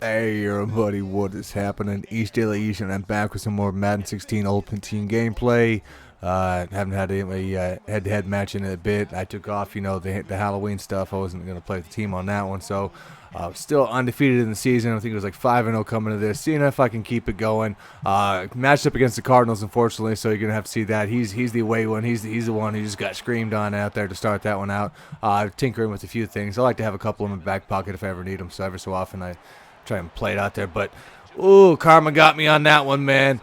Hey everybody, what is happening? East Dela East, and I'm back with some more Madden 16 Ultimate Team gameplay. Haven't had a head-to-head match in a bit. I took off, the Halloween stuff. I wasn't going to play the team on that one, so still undefeated in the season. I think it was like 5-0 coming to this. Seeing if I can keep it going. Matched up against the Cardinals, unfortunately, so you're going to have to see that. He's the away one. He's the one who just got screamed on out there to start that one out. Tinkering with a few things. I like to have a couple in my back pocket if I ever need them, so every so often I try and play it out there, but ooh, karma got me on that one, man.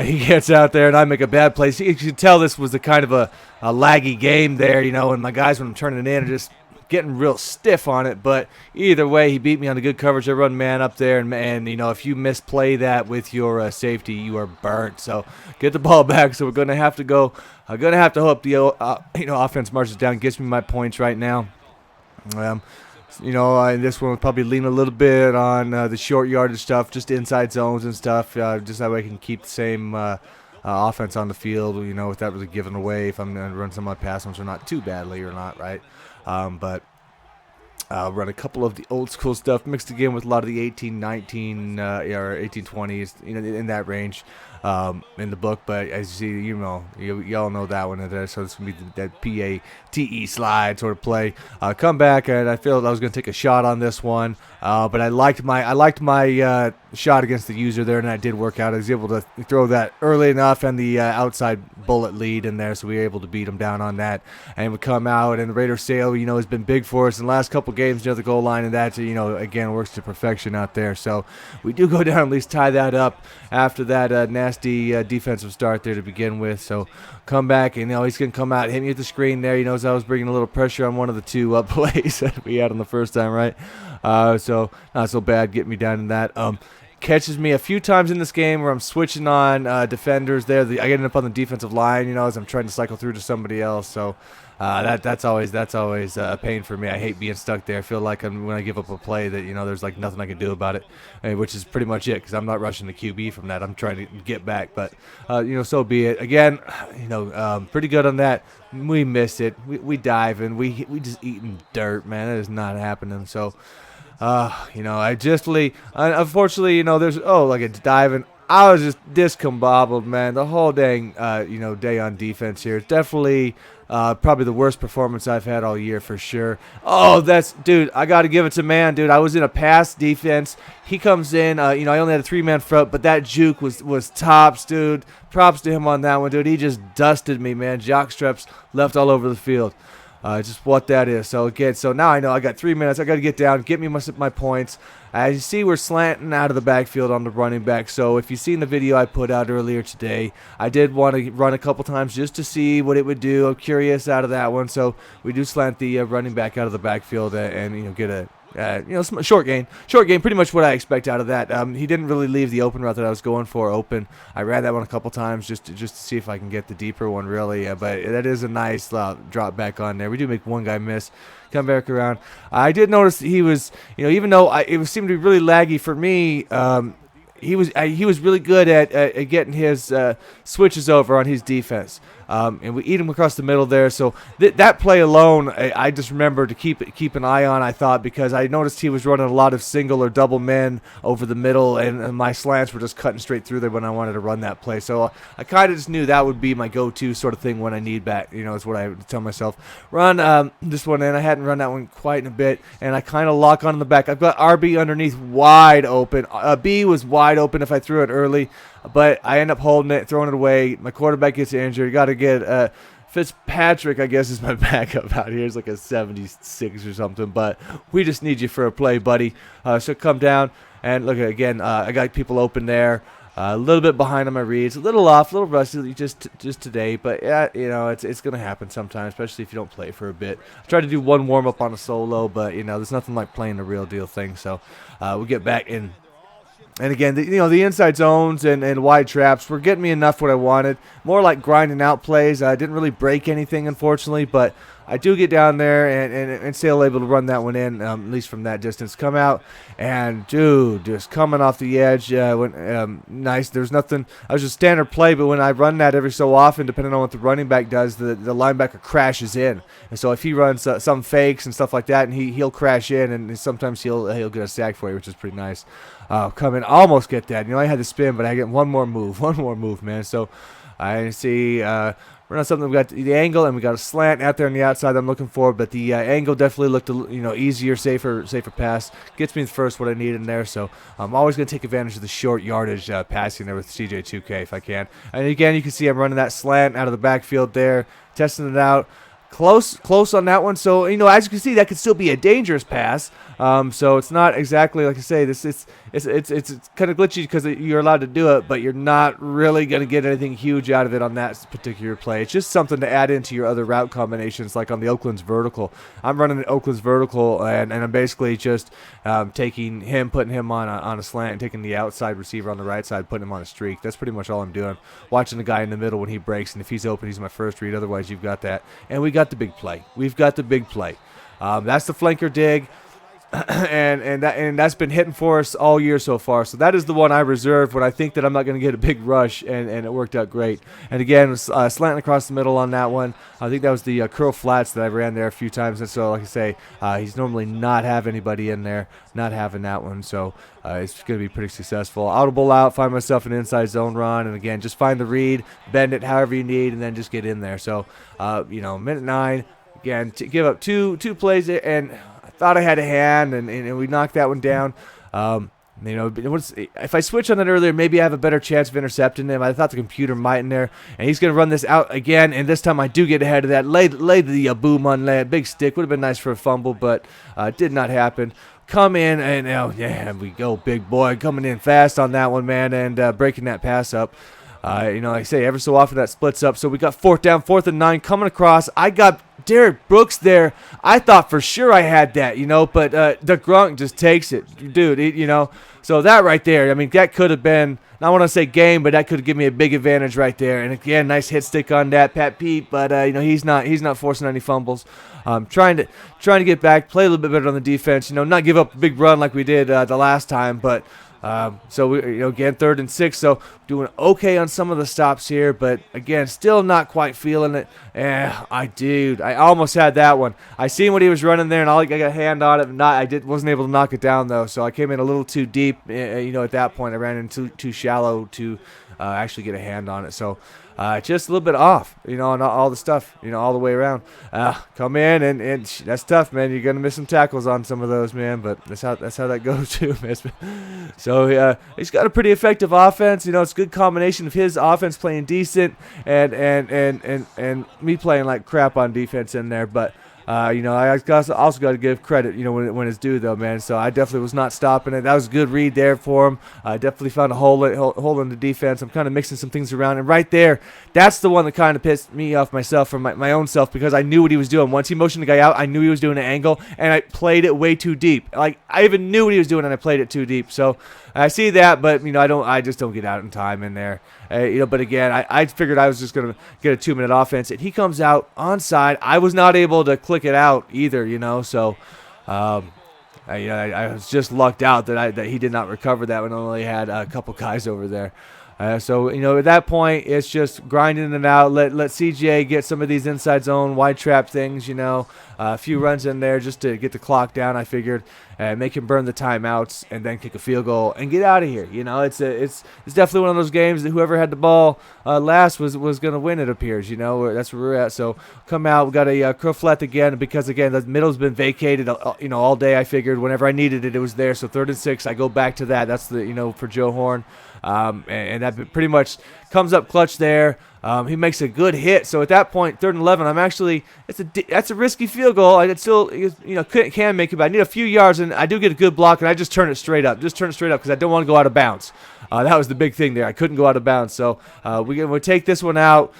He gets out there and I make a bad play. So you can tell this was a kind of a laggy game there, and my guys, when I'm turning it in, are just getting real stiff on it. But either way, he beat me on the good coverage. I run man up there, and if you misplay that with your safety, you are burnt. So get the ball back. So we're gonna have to go. I'm gonna have to hope the offense marches down, gets me my points right now. And this one will probably lean a little bit on the short yardage stuff, just inside zones and stuff, just that way I can keep the same offense on the field, without really giving away if I'm going to run some of my pass ones or not too badly or not, right? But I'll run a couple of the old school stuff mixed again with a lot of the 1819 or 1820s, in that range in the book. But as you see, y'all know that one. So it's going to be that PATE slide sort of play. Come back, and I feel I was going to take a shot on this one, but I liked my shot against the user there, and that did work out. I was able to throw that early enough and the outside bullet lead in there, so we were able to beat him down on that. And we come out, and the Raider sale, has been big for us in the last couple games near the goal line, and that, again, works to perfection out there. So we do go down, at least tie that up after that nasty defensive start there to begin with. So come back, and he's going to come out, hit me with the screen there. He knows I was bringing a little pressure on one of the two plays that we had on the first time, right? So not so bad getting me down in that. Catches me a few times in this game where I'm switching on defenders there. I get up on the defensive line, as I'm trying to cycle through to somebody else. So that's always a pain for me. I hate being stuck there. I feel like when I give up a play that there's like nothing I can do about it, which is pretty much it, because I'm not rushing the QB from that. I'm trying to get back, but so be it. Again, pretty good on that. We missed it. We dive and we just eating dirt, man. That is not happening. So. Unfortunately, there's, like a diving. I was just discombobbled, man, the whole dang, day on defense here. Definitely, probably the worst performance I've had all year for sure. Oh, dude, I got to give it to man, dude. I was in a pass defense. He comes in, I only had a 3-man front, but that juke was tops, dude. Props to him on that one, dude. He just dusted me, man. Jockstraps left all over the field. Just what that is. So now I know I got 3 minutes. I got to get down, get me my points. As you see, we're slanting out of the backfield on the running back. So if you've seen the video I put out earlier today, I did want to run a couple times just to see what it would do. I'm curious out of that one. So we do slant the running back out of the backfield and get a short gain, pretty much what I expect out of that. He didn't really leave the open route that I was going for open. I ran that one a couple times just to see if I can get the deeper one, really. But that is a nice drop back on there. We do make one guy miss, come back around. I did notice he was, even though it seemed to be really laggy for me, he was really good at getting his switches over on his defense. And we eat him across the middle there. So that play alone, I just remember to keep an eye on, I thought, because I noticed he was running a lot of single or double men over the middle, and my slants were just cutting straight through there when I wanted to run that play. So I kind of just knew that would be my go-to sort of thing when I need back, is what I would tell myself. Run this one in. I hadn't run that one quite in a bit, and I kind of lock on in the back. I've got RB underneath wide open. B was wide open if I threw it early, but I end up holding it, throwing it away. My quarterback gets injured. You got to get Fitzpatrick, I guess, is my backup out here. It's like a 76 or something, but we just need you for a play, buddy. So come down and look again. I got people open there. A little bit behind on my reads, a little off, a little rusty just today, but yeah, it's gonna happen sometimes, especially if you don't play for a bit. I tried to do one warm up on a solo, but there's nothing like playing the real deal thing. So we'll get back in. And again, the inside zones and wide traps were getting me enough what I wanted. More like grinding out plays. I didn't really break anything, unfortunately, but I do get down there and still able to run that one in, at least from that distance. Come out, and dude, just coming off the edge, nice. There's nothing. I was just standard play, but when I run that every so often, depending on what the running back does, the linebacker crashes in. And so if he runs some fakes and stuff like that, and he'll crash in, and sometimes he'll get a sack for you, which is pretty nice. Come in, almost get that. I had to spin, but I get one more move, man. So I see. We're on something. We got the angle, and we got a slant out there on the outside that I'm looking for. But the angle definitely looked, easier, safer pass. Gets me the first what I need in there. So I'm always going to take advantage of the short yardage passing there with CJ2K if I can. And again, you can see I'm running that slant out of the backfield there, testing it out. Close on that one. So as you can see, that could still be a dangerous pass. So it's not exactly like I say. It's kind of glitchy because you're allowed to do it, but you're not really going to get anything huge out of it on that particular play. It's just something to add into your other route combinations, like on the Oakland's vertical. I'm running an Oakland's vertical, and I'm basically just putting him on a slant, and taking the outside receiver on the right side, putting him on a streak. That's pretty much all I'm doing. Watching the guy in the middle when he breaks, and if he's open, he's my first read. Otherwise, you've got that, and we got the big play. We've got the big play. That's the flanker dig. and that's been hitting for us all year so far. So that is the one I reserved when I think that I'm not going to get a big rush, and it worked out great. And again, slanting across the middle on that one. I think that was the curl flats that I ran there a few times. And so, like I say, he's normally not have anybody in there, not having that one. So it's going to be pretty successful. Audible out, find myself an inside zone run, and again, just find the read, bend it however you need, and then just get in there. So, minute 9. Again, to give up two plays, and I thought I had a hand, and we knocked that one down. If I switch on that earlier, maybe I have a better chance of intercepting him. I thought the computer might in there, and he's going to run this out again, and this time I do get ahead of that. Laid the boom on that big stick. Would have been nice for a fumble, but did not happen. Come in, and we go, big boy, coming in fast on that one, man, and breaking that pass up. Like I say, every so often that splits up. So we got 4th and 9 coming across. I got Derek Brooks there. I thought for sure I had that, but the Grunk just takes it, dude. So that right there, that could have been, I want to say game, but that could give me a big advantage right there. And again, nice hit stick on that, Pat Pete. But he's not forcing any fumbles. Trying to get back, play a little bit better on the defense. Not give up a big run like we did the last time, but. So we, again, 3rd and 6. So doing okay on some of the stops here, but again, still not quite feeling it. I almost had that one. I seen what he was running there, and I got a hand on it. Wasn't able to knock it down though. So I came in a little too deep. At that point, I ran in too shallow to actually get a hand on it. So. Just a little bit off, on all the stuff, all the way around. Come in, and that's tough, man. You're going to miss some tackles on some of those, man, but that's how that goes, too, man. So, he's got a pretty effective offense. It's a good combination of his offense playing decent and me playing like crap on defense in there, but... I also got to give credit, when it's due, though, man. So I definitely was not stopping it. That was a good read there for him. I definitely found a hole in the defense. I'm kind of mixing some things around. And right there, that's the one that kind of pissed me off myself from my own self, because I knew what he was doing. Once he motioned the guy out, I knew he was doing an angle, and I played it way too deep. Like, I even knew what he was doing, and I played it too deep. So I see that, but, I just don't get out in time in there. But again, I figured I was just going to get a 2-minute offense, and he comes out onside. I was not able to click it out either, so I was just lucked out that he did not recover that one. I only had a couple guys over there. So at that point, it's just grinding it out. Let CJ get some of these inside zone wide trap things. A few runs in there just to get the clock down. I figured, make him burn the timeouts and then kick a field goal and get out of here. It's definitely one of those games that whoever had the ball last was going to win. It appears. That's where we're at. So come out. We got a curl flat again, because again the middle's been vacated. All day. I figured whenever I needed it, it was there. So 3rd and 6. I go back to that. That's the for Joe Horn. And that pretty much comes up clutch there. He makes a good hit. So at that point, 3rd and 11, that's a risky field goal. I still can make it, but I need a few yards, and I do get a good block, and I just turn it straight up. Because I don't want to go out of bounds. That was the big thing there. I couldn't go out of bounds. So we take this one out,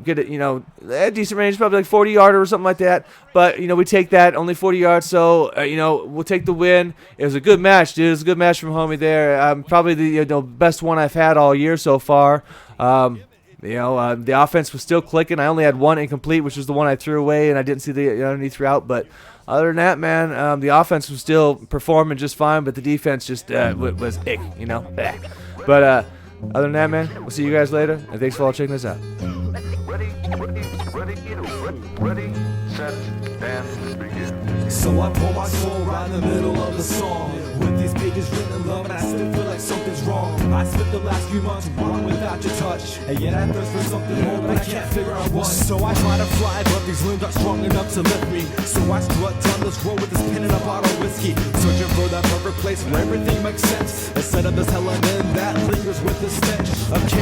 get it, a decent range, probably like 40-yarder or something like that. But, we take that, only 40 yards. So, we'll take the win. It was a good match, dude. It was a good match from homie there. Probably the best one I've had all year so far. The offense was still clicking. I only had one incomplete, which was the one I threw away, and I didn't see the underneath route. But other than that, man, the offense was still performing just fine, but the defense just was ick, Bleh. But other than that, man, we'll see you guys later, and thanks for all checking this out. Ready, set, and begin. So I pour my soul right in the middle of the song. With these pages written in love, and I still feel like something's wrong. I spent the last few months running without your touch, and yet I thirst for something more, but I can't figure out what. So I try to fly, but these limbs aren't strong enough to lift me. So I strut down this road with this pen and a bottle of whiskey, searching for that perfect place where everything makes sense, instead of this hell and then that lingers with the stench of